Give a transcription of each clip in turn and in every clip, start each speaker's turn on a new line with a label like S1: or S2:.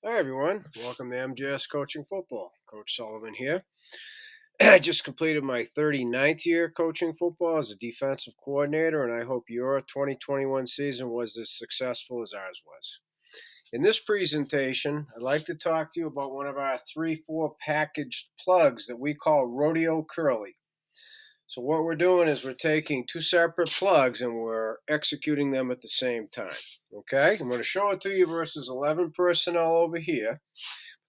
S1: Hi, everyone. Welcome to MJS Coaching Football. Coach Sullivan here. I just completed my 39th year coaching football as a defensive coordinator, and I hope your 2021 season was as successful as ours was. In this presentation, I'd like to talk to you about one of our 3-4 packaged plugs that we call Rodeo Curly. So what we're doing is we're taking two separate plugs and we're executing them at the same time. Okay, I'm going to show it to you versus 11 personnel over here.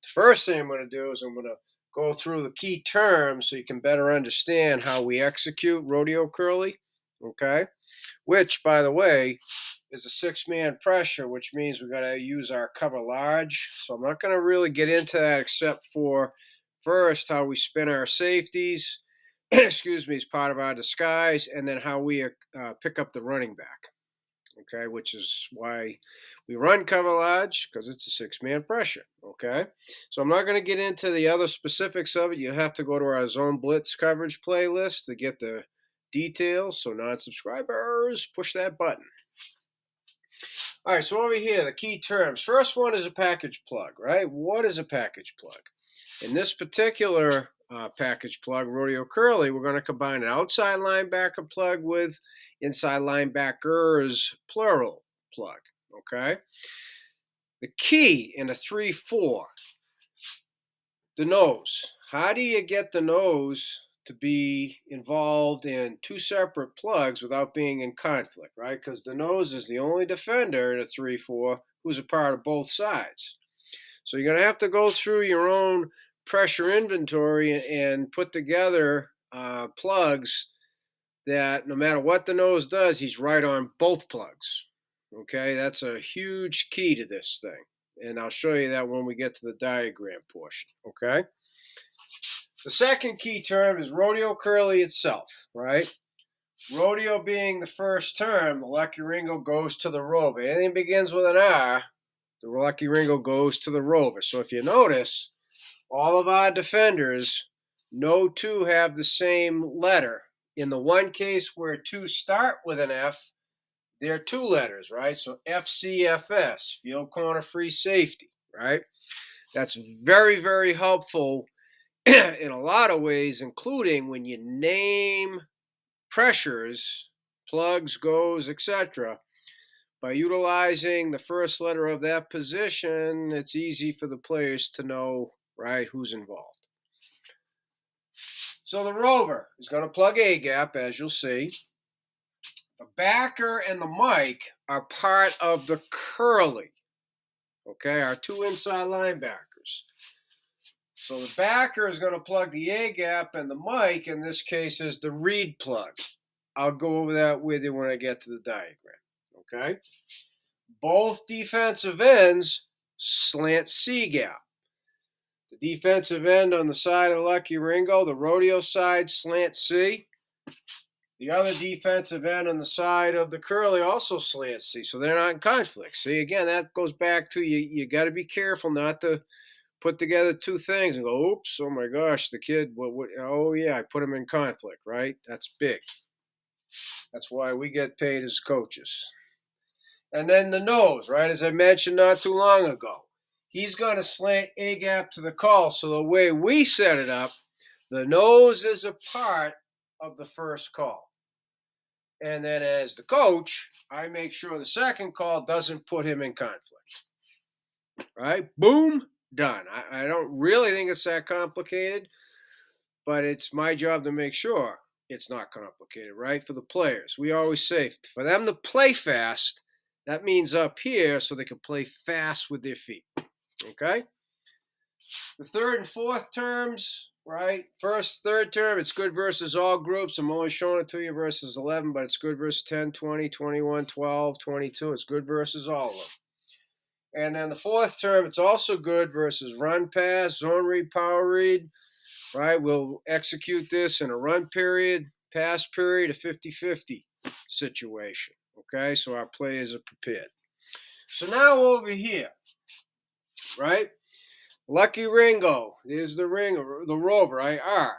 S1: The first thing I'm going to do is I'm going to go through the key terms so you can better understand how we execute Rodeo Curly. Okay, which, by the way, is a six-man pressure, which means we've got to use our cover large. So I'm not going to really get into that except for first how we spin our safeties, excuse me, as part of our disguise, and then how we pick up the running back. Okay, which is why we run cover large, because it's a six-man pressure. Okay, so I'm not going to get into the other specifics of it. You have to go to our zone blitz coverage playlist to get the details. So non-subscribers, push that button. All right, so over here, the key terms. First one is a package plug, right? What is a package plug? In this particular package plug, Rodeo Curly, we're going to combine an outside linebacker plug with inside linebackers, plural plug, okay? The key in a 3-4, the nose. How do you get the nose to be involved in two separate plugs without being in conflict, right? Because the nose is the only defender in a 3-4 who's a part of both sides. So you're going to have to go through your own pressure inventory and put together plugs that no matter what the nose does, he's right on both plugs. Okay, that's a huge key to this thing. And I'll show you that when we get to the diagram portion. Okay. The second key term is Rodeo Curly itself, right? Rodeo being the first term, the Lucky Ringo goes to the rover. Anything begins with an R, the Lucky Ringo goes to the rover. So if you notice, all of our defenders, no two have the same letter. In the one case where two start with an F, they're two letters, right? So FCFS, field corner free safety, right? That's very, very helpful in a lot of ways, including when you name pressures, plugs, goes, etc. By utilizing the first letter of that position, it's easy for the players to know, right, who's involved. So the rover is going to plug A gap, as you'll see. The backer and the mic are part of the curly, okay, our two inside linebackers. So the backer is going to plug the A gap, and the mic, in this case, is the read plug. I'll go over that with you when I get to the diagram, okay? Both defensive ends slant C gap. The defensive end on the side of Lucky Ringo, the Rodeo side, slant C. The other defensive end on the side of the Curly also slant C, so they're not in conflict. See, again, that goes back to you got to be careful not to put together two things and go, oops, oh my gosh, the kid, oh yeah, I put him in conflict, right? That's big. That's why we get paid as coaches. And then the nose, right, as I mentioned not too long ago. He's going to slant A gap to the call. So the way we set it up, the nose is a part of the first call. And then as the coach, I make sure the second call doesn't put him in conflict. Right? Boom, done. I don't really think it's that complicated, but it's my job to make sure it's not complicated, right? For the players. We always say, for them to play fast, that means up here so they can play fast with their feet. Okay? The third and fourth terms, right? First, third term, it's good versus all groups. I'm only showing it to you versus 11, but it's good versus 10, 20, 21, 12, 22. It's good versus all of them. And then the fourth term, it's also good versus run pass, zone read, power read, right? We'll execute this in a run period, pass period, a 50-50 situation. Okay, so our players are prepared. So now over here, right? Lucky Ringo, there's the rover, IR.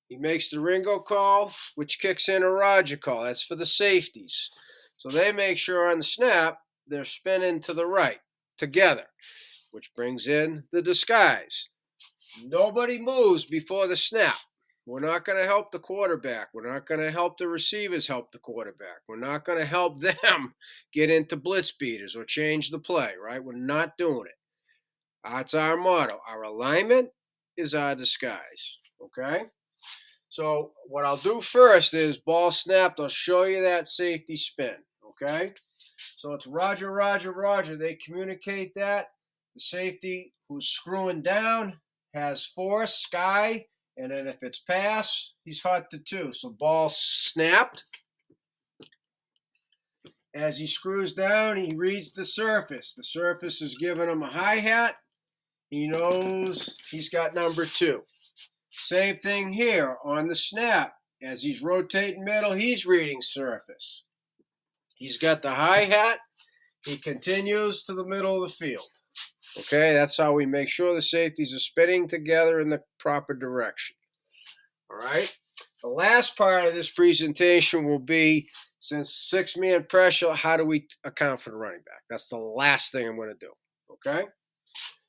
S1: He makes the Ringo call, which kicks in a Roger call. That's for the safeties. So they make sure on the snap they're spinning to the right together. which brings in the disguise. Nobody moves before the snap. We're not going to help the quarterback. We're not going to help the receivers help the quarterback. We're not going to help them get into blitz beaters or change the play, right? We're not doing it. That's our motto. Our alignment is our disguise, okay? So what I'll do first is ball snapped. I'll show you that safety spin, okay? So it's Roger, Roger, Roger. They communicate that. The safety who's screwing down has force, sky, and then if it's pass, he's hot to two. So ball snapped. As he screws down, he reads the surface. The surface is giving him a hi-hat. He knows he's got number two. Same thing here on the snap. As he's rotating middle, he's reading surface. He's got the hi-hat. He continues to the middle of the field. Okay, that's how we make sure the safeties are spinning together in the proper direction. All right. The last part of this presentation will be, since six-man pressure, how do we account for the running back? That's the last thing I'm going to do. Okay.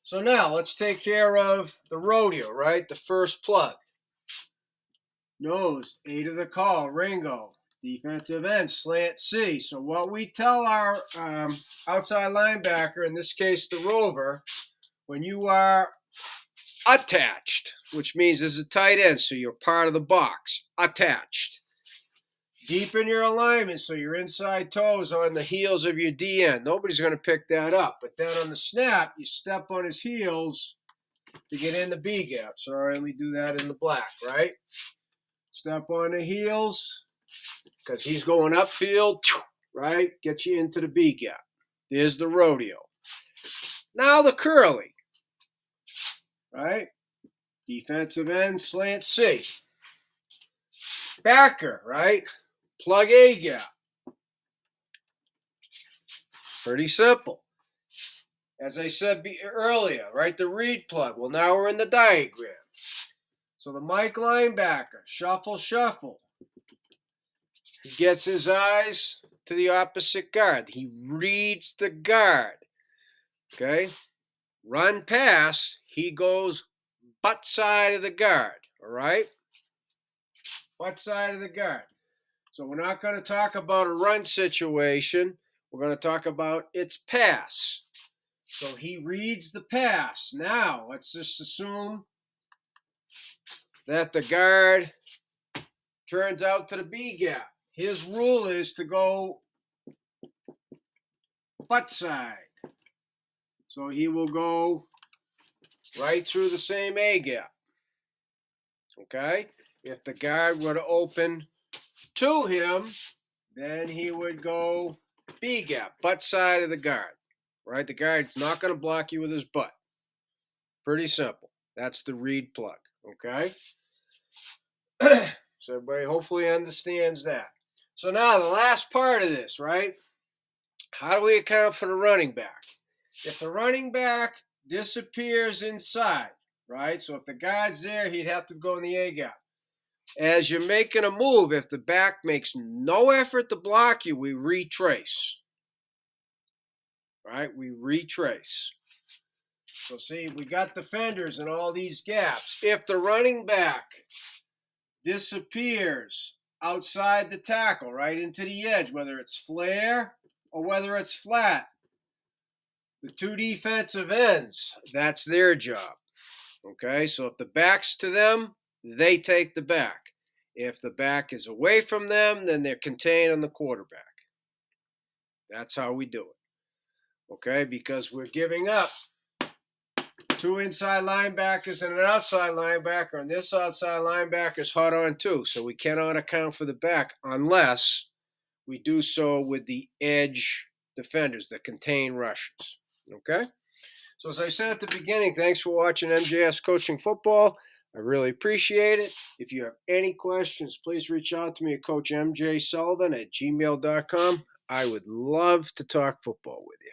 S1: So now let's take care of the rodeo, right? The first plug. Nose, A to the call, Ringo. Defensive end, slant C. So what we tell our outside linebacker, in this case the rover, when you are attached, which means as a tight end, so you're part of the box, attached. Deepen your alignment so your inside toes on the heels of your D end. Nobody's going to pick that up. But then on the snap, you step on his heels to get in the B gap. Sorry, let me do that in the black, right? Step on the heels because he's going upfield, right? Get you into the B gap. There's the rodeo. Now the curly, right? Defensive end, slant C. Backer, right? Plug A gap. Pretty simple. As I said earlier, right? The read plug. Well, now we're in the diagram. So the Mike linebacker, shuffle, shuffle. He gets his eyes to the opposite guard. He reads the guard. Okay? Run pass, he goes butt side of the guard. All right? Butt side of the guard. So we're not going to talk about a run situation. We're going to talk about its pass. So he reads the pass. Now, let's just assume that the guard turns out to the B gap. His rule is to go butt side. So he will go right through the same A gap. Okay? If the guard were to open to him, then he would go B gap, butt side of the guard. Right? The guard's not going to block you with his butt. Pretty simple. That's the read plug. Okay? So everybody hopefully understands that. So now the last part of this, right? How do we account for the running back? If the running back disappears inside, right? So if the guard's there, he'd have to go in the A gap. As you're making a move, if the back makes no effort to block you, we retrace. Right? We retrace. So see, we got defenders in all these gaps. If the running back disappears outside the tackle, right into the edge, whether it's flare or whether it's flat, the two defensive ends, that's their job. Okay, so if the back's to them, they take the back. If the back is away from them, then they're contained on the quarterback. That's how we do it. Okay, because we're giving up two inside linebackers and an outside linebacker, and this outside linebacker is hot on too. So we cannot account for the back unless we do so with the edge defenders, the contain rushers. Okay? So as I said at the beginning, thanks for watching MJS Coaching Football. I really appreciate it. If you have any questions, please reach out to me at CoachMJSullivan@gmail.com. I would love to talk football with you.